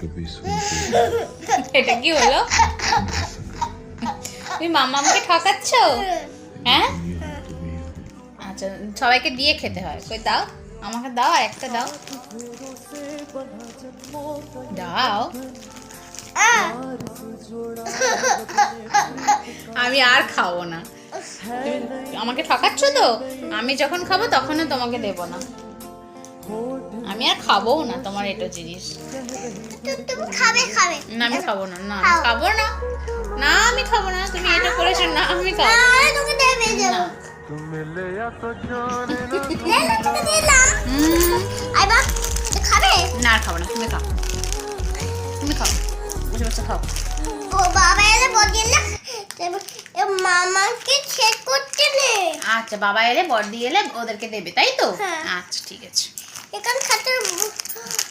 कभी सुनती এটা কি হলো? তুমি মামামকে ঠকাচ্ছ? হ্যাঁ আচ্ছা, সবাইকে দিয়ে খেতে হয়। কই দাও, আমাকে দাও, আর একটা দাও, দাও। আমি আর খাবো না। তুমি আমাকে ঠকাচ্ছ তো, আমি যখন খাবো তখনও তোমাকে দেবো না। আমি আর খাবো না তোমার এটা জিনিস। তুমি খাবে খাবে না আমি খাবো না, না আমি খাবো না, না আমি খাবো না। তুমি এটা করেছো না, আমি খাবো না। আরে তোকে দেবে না। তোকে দিলাম আই বাপ খাবে না আর খাবো না, তুমি খাও, তুমি খাও, বসে বসে খাও। ও বাবা এলে বদিন না মামাকে চেক করতে নে আচ্ছা, বাবা এলে বড়দি এলে ওদেরকে দেবে, তাই তো? হ্যাঁ। আচ্ছা ঠিক আছে। এখান খাতে